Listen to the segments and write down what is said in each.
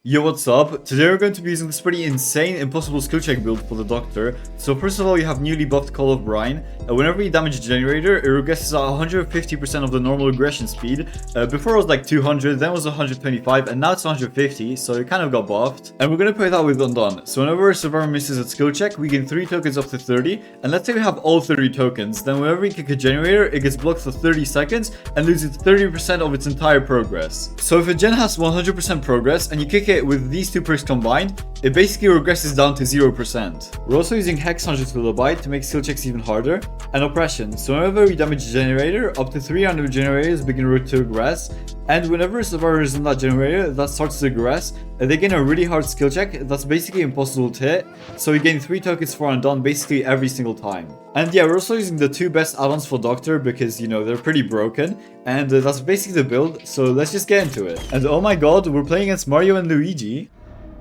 Yo, what's up? Today we're going to be using this pretty insane impossible skill check build for the Doctor. So first of all, you have newly buffed Call of Brine. Whenever you damage a generator, it regresses at 150% of the normal regression speed. Before it was like 200, then it was 125, and now it's 150, so it kind of got buffed. And we're going to play that with Undone. So whenever a survivor misses a skill check, we gain 3 tokens up to 30. And let's say we have all 30 tokens, then whenever we kick a generator, it gets blocked for 30 seconds and loses 30% of its entire progress. So if a gen has 100% progress and you kick it with these two perks combined, it basically regresses down to 0%. We're also using Hex Huntress Bite to make skill checks even harder, and Oppression. So whenever we damage a generator, up to 300 generators begin to regress, and whenever a survivor is in that generator that starts to regress, they gain a really hard skill check that's basically impossible to hit, so we gain 3 tokens for Undone basically every single time. And yeah, we're also using the 2 best add-ons for Doctor because, you know, they're pretty broken, and that's basically the build, so let's just get into it. And oh my god, we're playing against Mario and Luigi.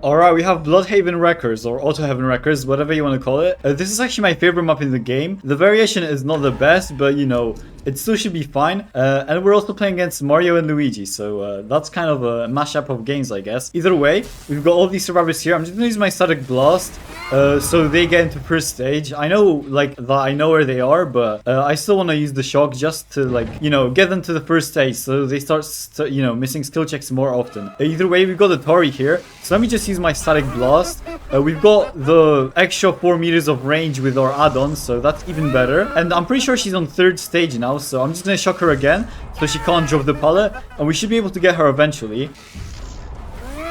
Alright, we have Bloodhaven Wreckers, or Autohaven Wreckers, whatever you want to call it. This is actually my favorite map in the game. The variation is not the best, but you know, it still should be fine. And we're also playing against Mario and Luigi, so that's kind of a mashup of games, I guess. Either way, we've got all these survivors here. I'm just gonna use my Static Blast, so they get into first stage. I know, like, that I know where they are, but I still want to use the shock just to, like, you know, get them to the first stage, so they start, you know, missing skill checks more often. Either way, we've got the Tori here, so let me just use my Static Blast. We've got the extra 4 meters of range with our add-on, so that's even better. And I'm pretty sure she's on 3rd stage now, so I'm just gonna shock her again so she can't drop the pallet, and we should be able to get her eventually.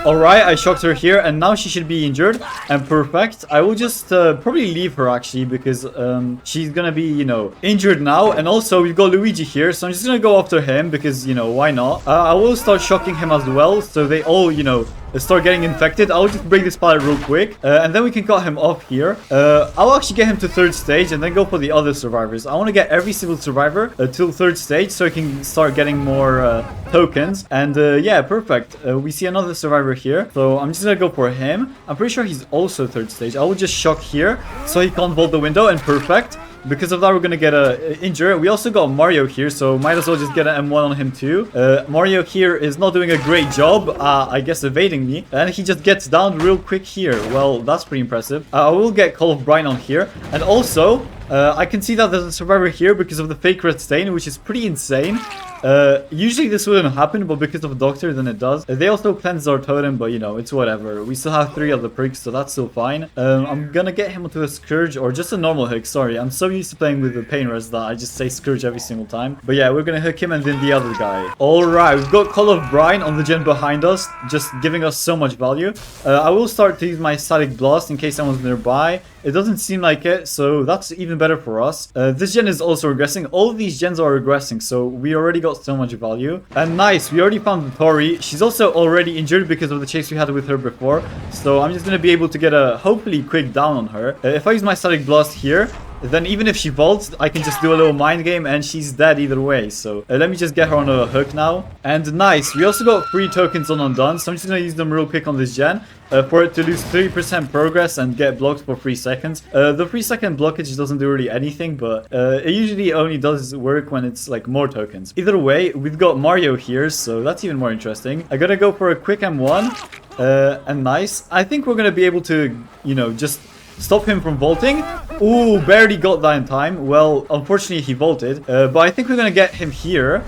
Alright, I shocked her here, and now she should be injured, and perfect. I will just probably leave her, actually, because she's gonna be, you know, injured now. And also, we've got Luigi here, so I'm just gonna go after him, because, you know, why not? I will start shocking him as well, so they all, you know, start getting infected. I'll just break this pallet real quick, and then we can cut him off here. I'll actually get him to 3rd stage, and then go for the other survivors. I want to get every single survivor till 3rd stage, so I can start getting more tokens. And yeah, perfect. We see another survivor here, so I'm just gonna go for him. I'm pretty sure he's also 3rd stage. I will just shock here, so he can't vault the window, and perfect. Because of that, we're gonna get a injury. We also got Mario here, so might as well just get an M1 on him too. Mario here is not doing a great job, I guess, evading me, and he just gets down real quick here. Well, that's pretty impressive. I will get Call of Brine on here, and also I can see that there's a survivor here because of the fake red stain, which is pretty insane. Usually this wouldn't happen, but because of Doctor, then it does. They also cleansed our totem, but you know, it's whatever. We still have 3 of the perks, so that's still fine. I'm gonna get him onto a Scourge, or just a normal hook. Sorry, I'm so used to playing with the Pain Res that I just say Scourge every single time. But yeah, we're gonna hook him and then the other guy. Alright, we've got Call of Brine on the gen behind us, just giving us so much value. I will start to use my Static Blast in case someone's nearby. It doesn't seem like it, so that's even better for us. This gen is also regressing. All of these gens are regressing, so we already got so much value. And nice, we already found the Tori. She's also already injured because of the chase we had with her before, so I'm just gonna be able to get a hopefully quick down on her. If I use my Static Blast here, then even if she vaults, I can just do a little mind game and she's dead either way. So let me just get her on a hook now. And nice, we also got 3 tokens on Undone, so I'm just gonna use them real quick on this gen for it to lose 3% progress and get blocked for 3 seconds. The 3-second blockage doesn't do really anything, but it usually only does work when it's like more tokens. Either way, we've got Mario here, so that's even more interesting. I gotta go for a quick M1, and nice. I think we're gonna be able to, you know, just stop him from vaulting. Ooh, barely got that in time. Well, unfortunately he vaulted, but I think we're gonna get him here.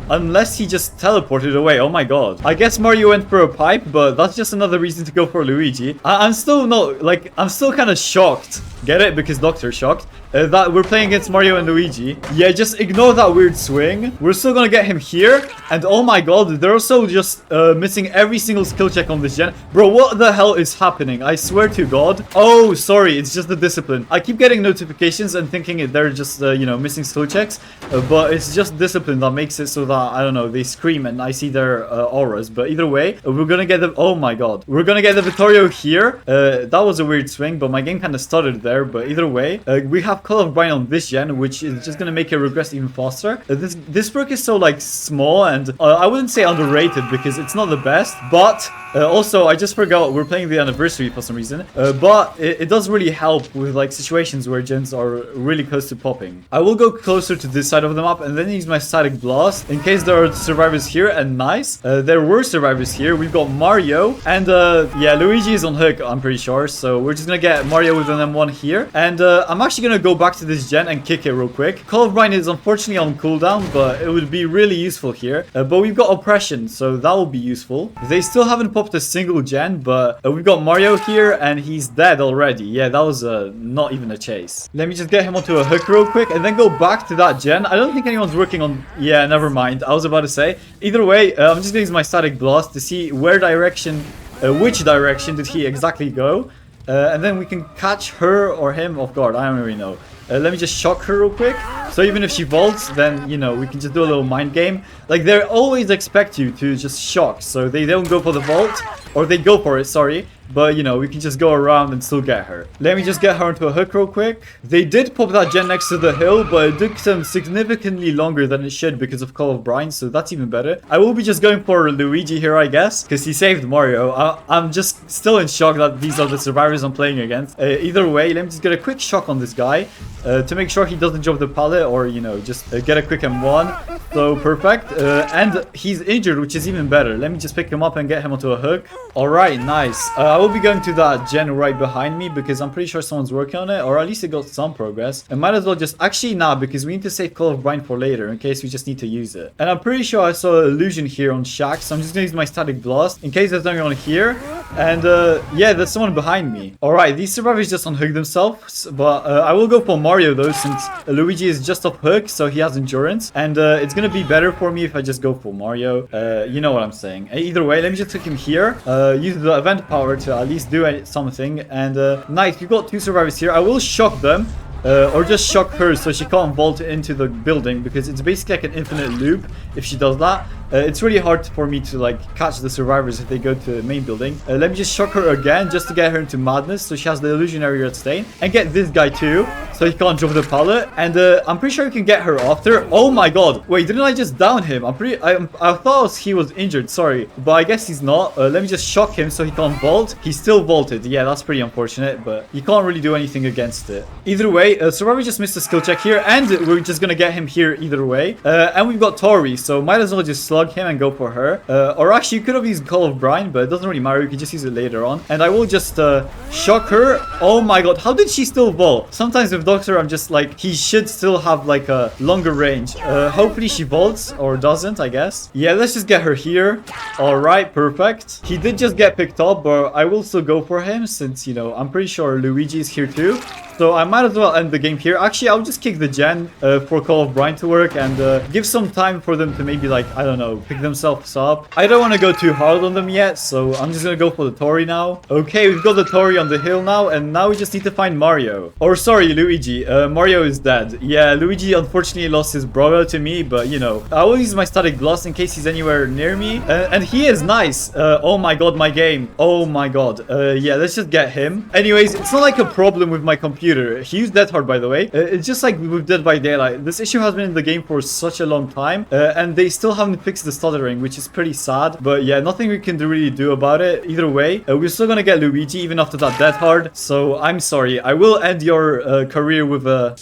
Unless he just teleported away. Oh my god. I guess Mario went for a pipe, but that's just another reason to go for Luigi. I'm still not, like, I'm still kind of shocked. Get it? Because Doctor's shocked. That we're playing against Mario and Luigi. Yeah, just ignore that weird swing. We're still gonna get him here. And oh my god, they're also just missing every single skill check on this gen. Bro, what the hell is happening? I swear to god. Oh, sorry, it's just the discipline. I keep getting notifications and thinking they're just, you know, missing skill checks. But it's just discipline that makes it so that, I don't know, they scream and I see their auras. But either way, we're gonna get the... Oh my god. We're gonna get the Vittorio here. That was a weird swing, but my game kind of stuttered there. there, but either way, we have Call of Brine on this gen, which is just gonna make it regress even faster. This perk is so like small, and I wouldn't say underrated because it's not the best, but also I just forgot we're playing the anniversary for some reason, but it does really help with like situations where gens are really close to popping. I will go closer to this side of the map and then use my static blast in case there are survivors here, and nice, there were survivors here. We've got Mario, and yeah, Luigi is on hook, I'm pretty sure, so we're just gonna get Mario with an M1 here, and I'm actually gonna go back to this gen and kick it real quick. Call of Brine is unfortunately on cooldown, but it would be really useful here, but we've got Oppression, so that will be useful. They still haven't popped a single gen, but we've got Mario here, and he's dead already. Yeah, that was not even a chase. Let me just get him onto a hook real quick, and then go back to that gen. I don't think anyone's working on... Yeah, never mind. I was about to say. Either way, I'm just gonna use my static blast to see which direction did he exactly go. And then we can catch her or him off guard. I don't really know. Let me just shock her real quick. So even if she vaults, then, you know, we can just do a little mind game. Like, they always expect you to just shock. So they don't go for the vault. Or they go for it, sorry. But, you know, we can just go around and still get her. Let me just get her into a hook real quick. They did pop that gen next to the hill, but it took them significantly longer than it should because of Call of Brine, so that's even better. I will be just going for Luigi here, I guess, because he saved Mario. I'm just still in shock that these are the survivors I'm playing against. Either way, let me just get a quick shock on this guy to make sure he doesn't drop the pallet, or, you know, just get a quick M1. So, perfect. And he's injured, which is even better. Let me just pick him up and get him onto a hook. Alright, nice. I will be going to that gen right behind me because I'm pretty sure someone's working on it, or at least it got some progress. I might as well just... Actually, nah, because we need to save Call of Brine for later in case we just need to use it. And I'm pretty sure I saw an illusion here on Shack, so I'm just gonna use my static blast in case there's anyone here. And yeah, there's someone behind me. Alright, these survivors just unhook themselves, but I will go for Mario though, since Luigi is just off hook, so he has endurance. And it's gonna be better for me if I just go for Mario. You know what I'm saying. Either way, let me just take him here. Use the event power to at least do something. And nice, we've got two survivors here. I will shock them. Or just shock her so she can't vault into the building, because it's basically like an infinite loop if she does that. It's really hard for me to like catch the survivors if they go to the main building. Let me just shock her again just to get her into madness so she has the illusionary red stain, and get this guy too so he can't drop the pallet. And I'm pretty sure you can get her after. Oh my god, wait, didn't I just down him? I thought he was injured, sorry, but I guess he's not. Let me just shock him so he can't vault. He still vaulted. Yeah, that's pretty unfortunate, but you can't really do anything against it. Either way, survivor just missed a skill check here, and we're just gonna get him here either way. And we've got Tori, so might as well just slug him and go for her. Or actually, you could have used Call of Brine, but it doesn't really matter. You can just use it later on. And I will just shock her. Oh my god, how did she still vault? Sometimes with Doctor, I'm just like, he should still have like a longer range. Hopefully she vaults, or doesn't, I guess. Yeah, let's just get her here. Alright, perfect. He did just get picked up, but I will still go for him since, you know, I'm pretty sure Luigi is here too. So I might as well end the game here. Actually, I'll just kick the gen for Call of Brine to work, and give some time for them to maybe, like, I don't know, pick themselves up. I don't want to go too hard on them yet, so I'm just gonna go for the Tori now. Okay, we've got the Tori on the hill now, and now we just need to find Mario. Or sorry, Luigi. Mario is dead. Yeah, Luigi unfortunately lost his brother to me, but you know, I will use my static blast in case he's anywhere near me. And he is nice. Oh my god, my game. Oh my god. Yeah, let's just get him. Anyways, it's not like a problem with my computer. He used Deathslinger, by the way. It's just like with Dead by Daylight. This issue has been in the game for such a long time, and they still haven't fixed the stuttering, which is pretty sad. But yeah, nothing we can really do about it. Either way, we're still gonna get Luigi even after that Deathslinger. So I'm sorry. I will end your career with a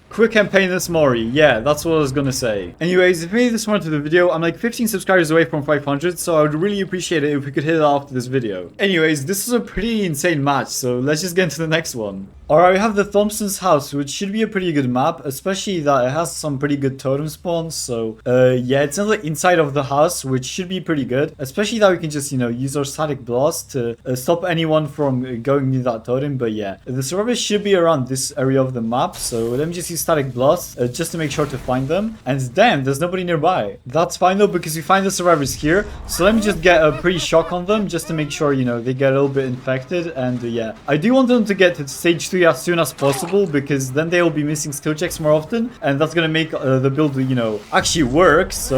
quick campaign this Mori. Yeah, that's what I was gonna say. Anyways, if you made this far into the video, I'm like 15 subscribers away from 500, so I would really appreciate it if we could hit it after this video. Anyways, this was a pretty insane match, so let's just get into the next one. Alright, we have the Thompson's house, which should be a pretty good map, especially that it has some pretty good totem spawns. So yeah, it's on the inside of the house, which should be pretty good, especially that we can just, you know, use our static blast to stop anyone from going near that totem. But yeah, the survivors should be around this area of the map, so let me just use static blast just to make sure to find them. And damn, there's nobody nearby. That's fine though, because we find the survivors here. So let me just get a pre-shock on them just to make sure, you know, they get a little bit infected. And yeah, I do want them to get to stage 3 as soon as possible, because then they will be missing skill checks more often. And that's gonna make the build, you know, actually work. So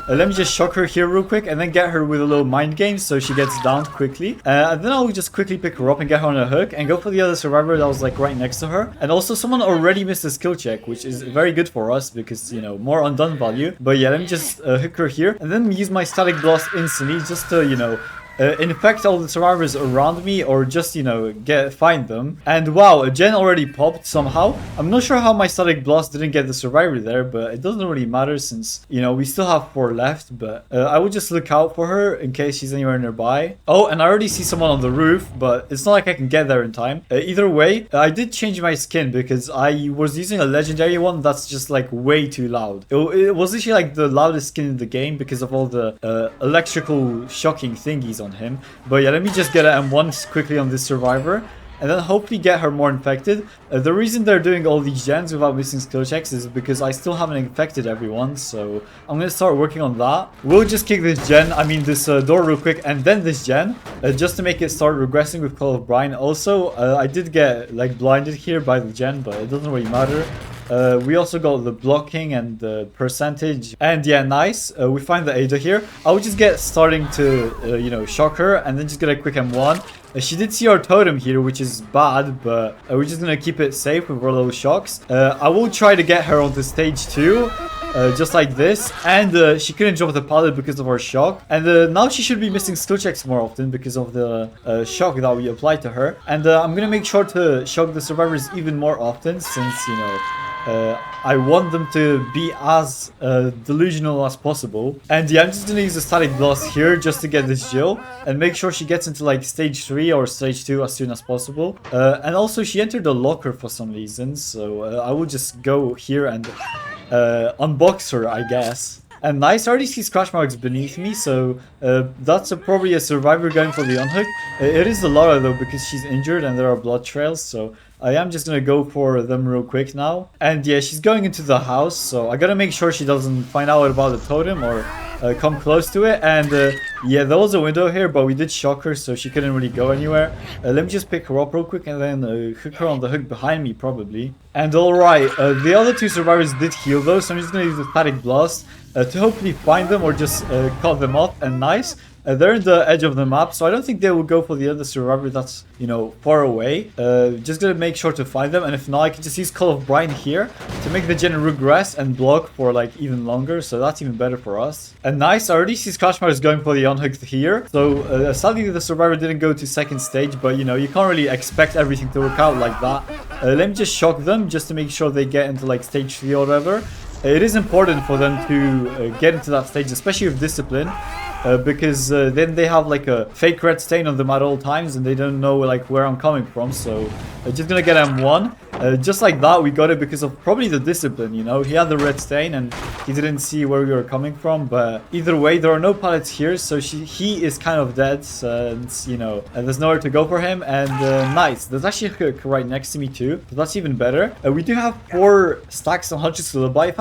let me just shock her here real quick and then get her with a little mind game so she gets downed quickly. And then I'll just quickly pick her up and get her on a hook and go for the other survivor that was like right next to her. And also someone already missed a skill check, which is very good for us because, you know, more undone value. But yeah, let me just hook her here and then use my static blast instantly just to, you know, infect all the survivors around me, or just, you know, find them. And wow, a gen already popped somehow. I'm not sure how my static blast didn't get the survivor there, but it doesn't really matter since, you know, we still have 4 left. But I would just look out for her in case she's anywhere nearby. Oh, and I already see someone on the roof, but it's not like I can get there in time. Either way, I did change my skin because I was using a legendary one that's just like way too loud. It was literally like the loudest skin in the game because of all the electrical shocking thingies on him. But yeah, let me just get an M1 quickly on this survivor and then hopefully get her more infected. The reason they're doing all these gens without missing skill checks is because I still haven't infected everyone, so I'm gonna start working on that. We'll just kick this gen, I mean this door real quick, and then this gen, just to make it start regressing with Call of Brine. Also, I did get like blinded here by the gen, but it doesn't really matter. We also got the blocking and the percentage, and yeah, nice. We find the Ada here. I would just get starting to you know, shock her and then just get a quick M1. She did see our totem here, which is bad, but we're just gonna keep it safe with our little shocks. I will try to get her onto stage 2, just like this, and she couldn't drop the pallet because of our shock. And now she should be missing skill checks more often because of the shock that we applied to her. And I'm gonna make sure to shock the survivors even more often, since, you know, I want them to be as delusional as possible. And yeah, I'm just gonna use the static blast here just to get this Jill and make sure she gets into like stage 3 or stage 2 as soon as possible. And also she entered the locker for some reason, so I will just go here and unbox her, I guess. And nice, I already see scratch marks beneath me, so that's probably a survivor going for the unhook. It is the Lara though, because she's injured and there are blood trails, so I am just gonna go for them real quick now. And yeah, she's going into the house, so I gotta make sure she doesn't find out about the totem or come close to it. And yeah, there was a window here, but we did shock her, so she couldn't really go anywhere. Let me just pick her up real quick and then hook her on the hook behind me, probably. And alright, the other 2 survivors did heal though, so I'm just gonna use the static blast to hopefully find them or just cut them off. And nice. They're in the edge of the map, so I don't think they will go for the other survivor that's, you know, far away. Just gonna make sure to find them, and if not, I can just use Call of Brine here to make the gen regress and block for like even longer, so that's even better for us. And nice, I already see Scratchmarks going for the unhooked here. So sadly the survivor didn't go to 2nd stage, but you know, you can't really expect everything to work out like that. Let me just shock them just to make sure they get into like stage 3 or whatever. It is important for them to get into that stage, especially with discipline. Because then they have like a fake red stain on them at all times and they don't know like where I'm coming from. So just gonna get M1. Just like that, we got it because of probably the discipline, you know. He had the red stain and he didn't see where we were coming from. But either way, there are no pallets here, so he is kind of dead, and you know, there's nowhere to go for him. And nice, there's actually a hook right next to me too, so that's even better. We do have 4 stacks on huntress cenobite.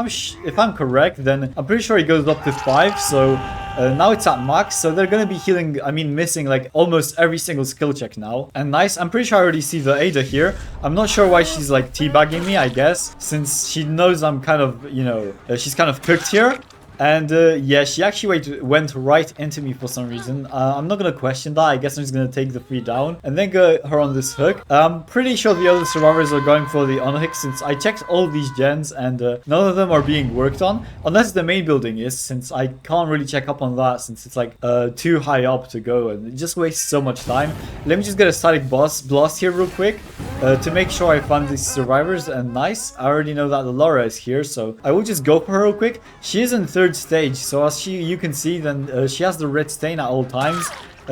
If I'm correct, then I'm pretty sure he goes up to 5. So now it's at max, so they're gonna be healing, I mean missing like almost every single skill check now. And nice, I'm pretty sure I already see the Ada here. I'm not sure why she's like teabagging me, I guess, since she knows I'm kind of, you know, she's kind of cooked here. And yeah, she actually went right into me for some reason. I'm not gonna question that. I guess I'm just gonna take the 3 down and then get her on this hook. I'm pretty sure the other survivors are going for the unhook, since I checked all these gens and none of them are being worked on, unless the main building is, since I can't really check up on that since it's like too high up to go and it just wastes so much time. Let me just get a static blast here real quick to make sure I find these survivors. And nice, I already know that the Laura is here, so I will just go for her real quick. She is in 3rd stage, so as you can see, then she has the red stain at all times.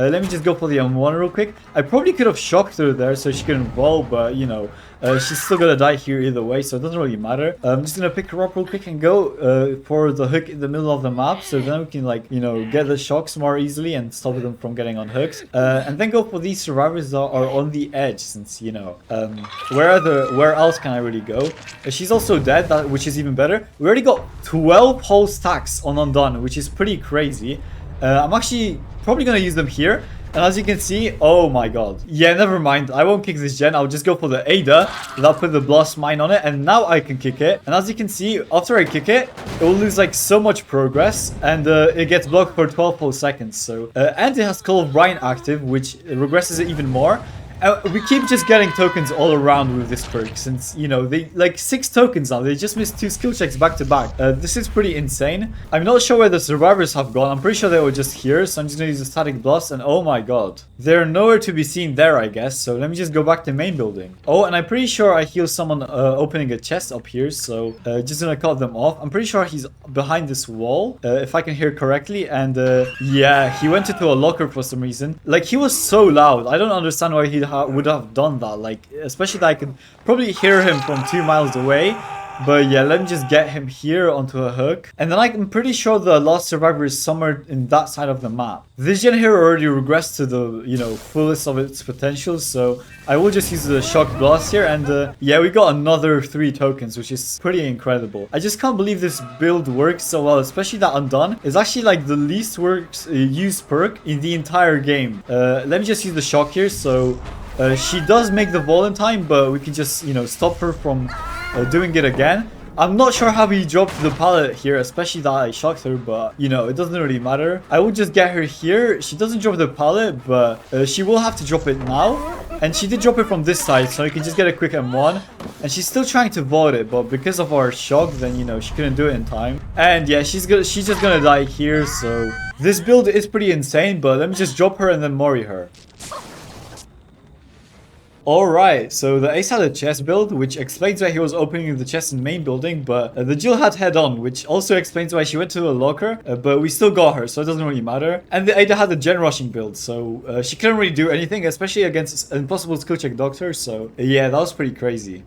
Let me just go for the M1 real quick. I probably could have shocked her there so she couldn't roll, but you know, she's still gonna die here either way, so it doesn't really matter. I'm just gonna pick her up real quick and go for the hook in the middle of the map, so then we can, like, you know, get the shocks more easily and stop them from getting on hooks. And then go for these survivors that are on the edge, since, you know, where else can I really go? She's also dead, which is even better. We already got 12 whole stacks on undone, which is pretty crazy. I'm actually probably gonna use them here. And as you can see, oh my god. Yeah, never mind. I won't kick this gen. I'll just go for the Ada. I'll put the blast mine on it. And now I can kick it. And as you can see, after I kick it, it will lose like so much progress. And it gets blocked for 12 whole seconds. So, and it has Call of Brian active, which regresses it even more. We keep just getting tokens all around with this perk, since, you know, they like 6 tokens now. They just missed 2 skill checks back to back. This is pretty insane. I'm not sure where the survivors have gone. I'm pretty sure they were just here, so I'm just gonna use a static blast, and oh my god, they're nowhere to be seen there, I guess. So let me just go back to main building. Oh, and I'm pretty sure I healed someone opening a chest up here, so just gonna cut them off. I'm pretty sure he's behind this wall, if I can hear correctly, and yeah, he went into a locker for some reason. Like, he was so loud. I don't understand why he would have done that, like, especially that I could probably hear him from 2 miles away. But yeah, let me just get him here onto a hook. And then I'm pretty sure the last survivor is somewhere in that side of the map. This gen here already regressed to the, you know, fullest of its potential. So I will just use the shock blast here. And yeah, we got another 3 tokens, which is pretty incredible. I just can't believe this build works so well, especially that Undone is actually like the least used perk in the entire game. Let me just use the shock here. So she does make the vol in time, but we can just, you know, stop her from doing it again. I'm not sure how he dropped the pallet here, especially that I shocked her, but, you know, it doesn't really matter. I will just get her here. She doesn't drop the pallet, but she will have to drop it now. And she did drop it from this side, so you can just get a quick M1. And she's still trying to vault it, but because of our shock, then, you know, she couldn't do it in time. And yeah, she's just gonna die here, so this build is pretty insane, but let me just drop her and then mori her. Alright, so the ace had a chest build, which explains why he was opening the chest in main building, but the Jill had head on, which also explains why she went to a locker, but we still got her, so it doesn't really matter. And the Ada had the gen rushing build, so she couldn't really do anything, especially against impossible skill check doctor, so yeah, that was pretty crazy.